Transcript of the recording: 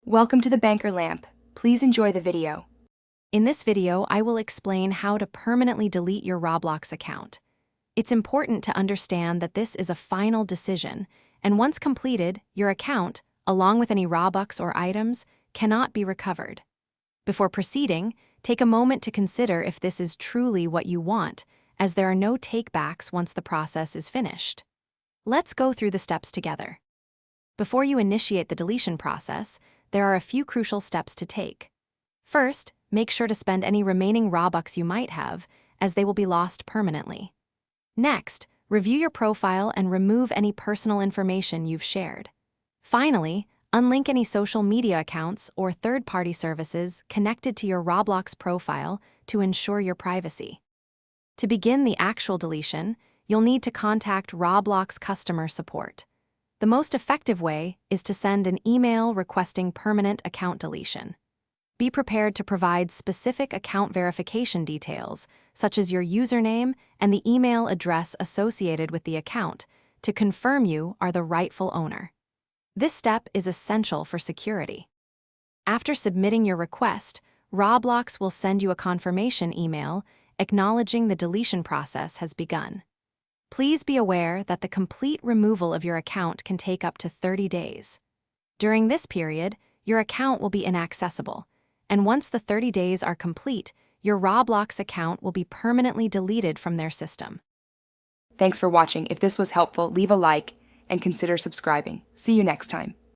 Welcome to the Banker Lamp. Please enjoy the video. In this video, I will explain how to permanently delete your Roblox account. It's important to understand that this is a final decision, and once completed, your account, along with any Robux or items, cannot be recovered. Before proceeding, take a moment to consider if this is truly what you want, as there are no takebacks once the process is finished. Let's go through the steps together. Before you initiate the deletion process, there are a few crucial steps to take. First, make sure to spend any remaining Robux you might have, as they will be lost permanently. Next, review your profile and remove any personal information you've shared. Finally, unlink any social media accounts or third-party services connected to your Roblox profile to ensure your privacy. To begin the actual deletion, you'll need to contact Roblox customer support. The most effective way is to send an email requesting permanent account deletion. Be prepared to provide specific account verification details, such as your username and the email address associated with the account, to confirm you are the rightful owner. This step is essential for security. After submitting your request, Roblox will send you a confirmation email acknowledging the deletion process has begun. Please be aware that the complete removal of your account can take up to 30 days. During this period, your account will be inaccessible, and once the 30 days are complete, your Roblox account will be permanently deleted from their system. Thanks for watching. If this was helpful, leave a like and consider subscribing. See you next time.